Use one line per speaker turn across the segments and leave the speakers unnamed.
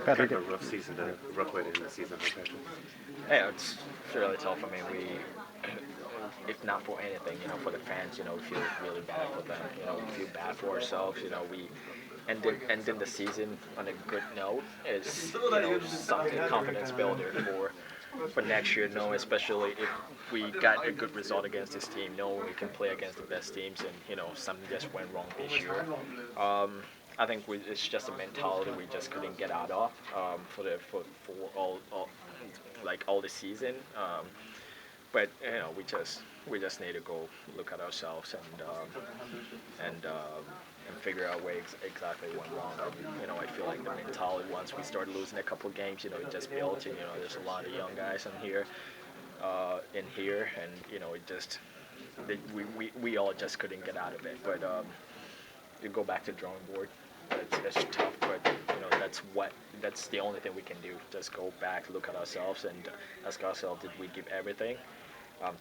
Patrick,
kind of a rough season, a rough way to end the season, huh, Patrick?
Yeah, it's really tough. I mean, if not for anything, for the fans, we feel really bad for them. We feel bad for ourselves. We ending the season on a good note is, something confidence builder for next year. Especially if we got a good result against this team. We can play against the best teams, and something just went wrong this year. I think it's just a mentality we just couldn't get out of for all the season. But we just need to go look at ourselves and figure out where exactly went wrong. I feel like the mentality once we started losing a couple of games, it just built. There's a lot of young guys in here, and it just we all just couldn't get out of it. But you go back to the drawing board. It's tough, but that's the only thing we can do. Just go back, look at ourselves, and ask ourselves, did we give everything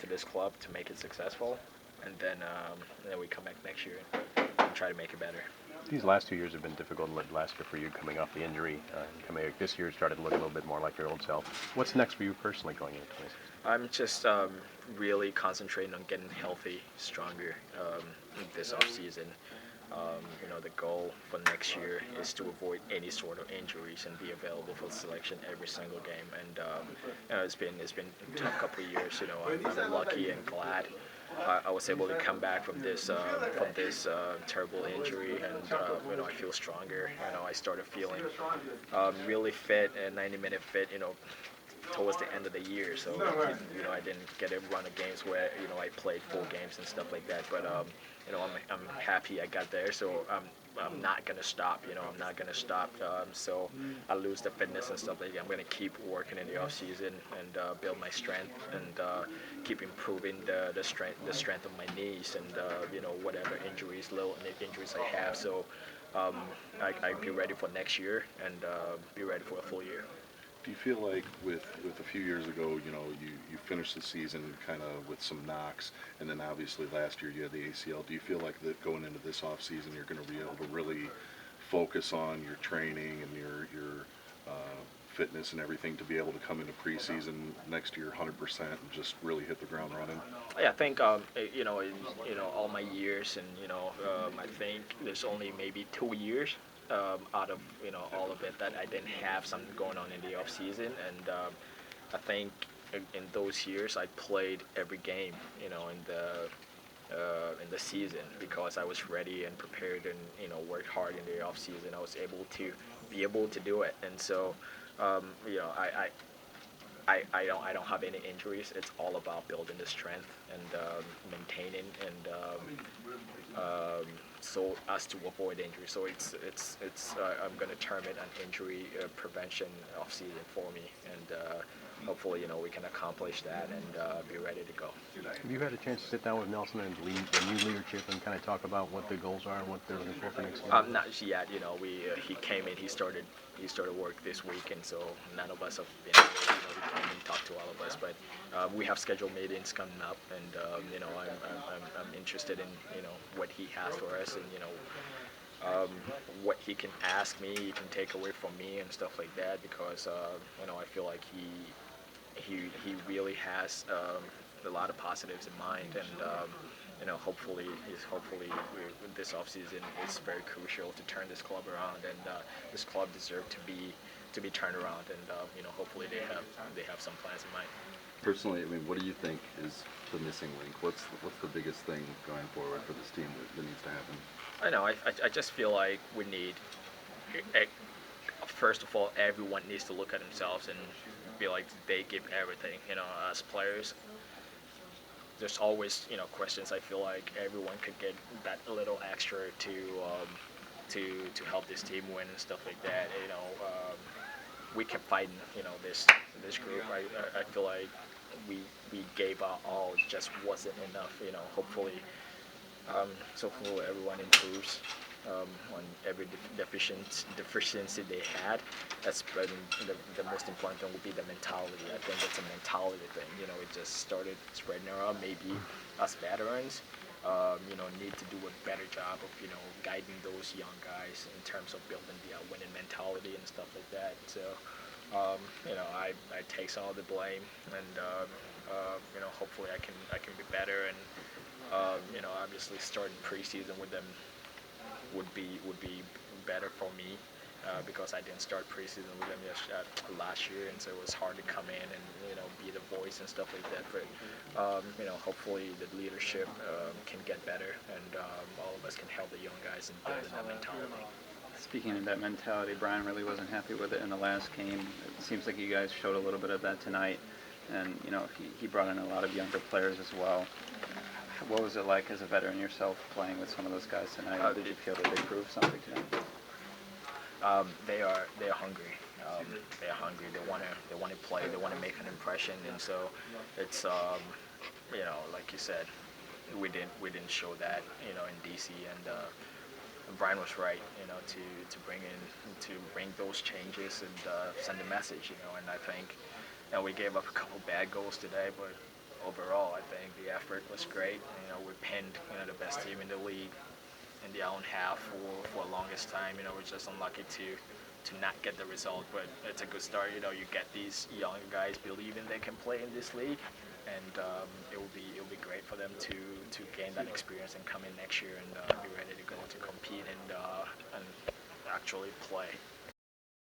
to this club to make it successful? And then we come back next year and try to make it better.
these last 2 years have been difficult. Last year for you, coming off the injury, coming out this year started to look a little bit more like your old self. What's next for you personally going into 2016?
I'm just really concentrating on getting healthy, stronger this off season. The goal for next year is to avoid any sort of injuries and be available for selection every single game. And it's been a tough couple of years. I'm lucky and glad I was able to come back from this terrible injury, and I feel stronger. I started feeling really fit and 90-minute fit. Towards the end of the year, so I didn't get a run of games where I played full games and stuff like that. But I'm happy I got there, so I'm not gonna stop. I'm not gonna stop. So I lose the fitness and stuff like that. I'm gonna keep working in the off season and build my strength and keep improving the strength of my knees and whatever little injuries I have. So I be ready for next year and be ready for a full year.
Do you feel like with a few years ago, you finished the season kind of with some knocks, and then obviously last year you had the ACL. Do you feel like that going into this off season, you're going to be able to really focus on your training and your fitness and everything to be able to come into preseason next year 100% and just really hit the ground running?
Yeah, I think in all my years, and I think there's only maybe 2 years out of all of it that I didn't have something going on in the off season, and I think in those years I played every game in the season because I was ready and prepared and worked hard in the off season. I was able to do it, and so I don't have any injuries. It's all about building the strength and maintaining and so as to avoid injury. So it's I'm going to term it an injury prevention off season for me, and hopefully we can accomplish that and be ready to go.
Have you had a chance to sit down with Nelson and the new leadership and kind of talk about what the goals are and what they're looking for next year?
Not yet. He came in. He started work this week, and so none of us have been able to come and talk to all of us. But we have scheduled meetings coming up, and I'm interested in what he has for us, and what he can ask me, he can take away from me, and stuff like that. Because I feel like he really has a lot of positives in mind, and hopefully this offseason is very crucial to turn this club around, and this club deserves to be turned around, and hopefully they have some plans in mind.
Personally, what do you think is the missing link? What's the biggest thing going forward for this team that needs to happen?
I know. I just feel like we need, first of all, everyone needs to look at themselves and feel like they give everything. As players, there's always questions. I feel like everyone could get that little extra to help this team win and stuff like that. We kept fighting. This group. I feel like we gave our all. It just wasn't enough. Hopefully. So hopefully everyone improves on every deficiency they had. That's the most important thing would be the mentality. I think it's a mentality thing. It just started spreading around. Maybe us veterans need to do a better job of guiding those young guys in terms of building the winning mentality and stuff like that. So I take some of the blame, and hopefully I can be better, and obviously starting preseason with them would be better for me. Because I didn't start preseason with them last year, and so it was hard to come in and be the voice and stuff like that. But hopefully the leadership can get better, and all of us can help the young guys in building that mentality.
Speaking of that mentality, Brian really wasn't happy with it in the last game. It seems like you guys showed a little bit of that tonight, and he brought in a lot of younger players as well. What was it like as a veteran yourself playing with some of those guys tonight? Did you feel that they proved something tonight?
They're hungry. They're hungry. They wanna play. They wanna make an impression. And so it's like you said, we didn't show that in DC. And Brian was right. To bring those changes and send a message. And I think we gave up a couple bad goals today, but overall I think the effort was great. We pinned the best team in the league in the own half for the longest time. We're just unlucky to not get the result, but it's a good start. You get these young guys believing they can play in this league, and it will be great for them to gain that experience and come in next year and be ready to go to compete and actually play.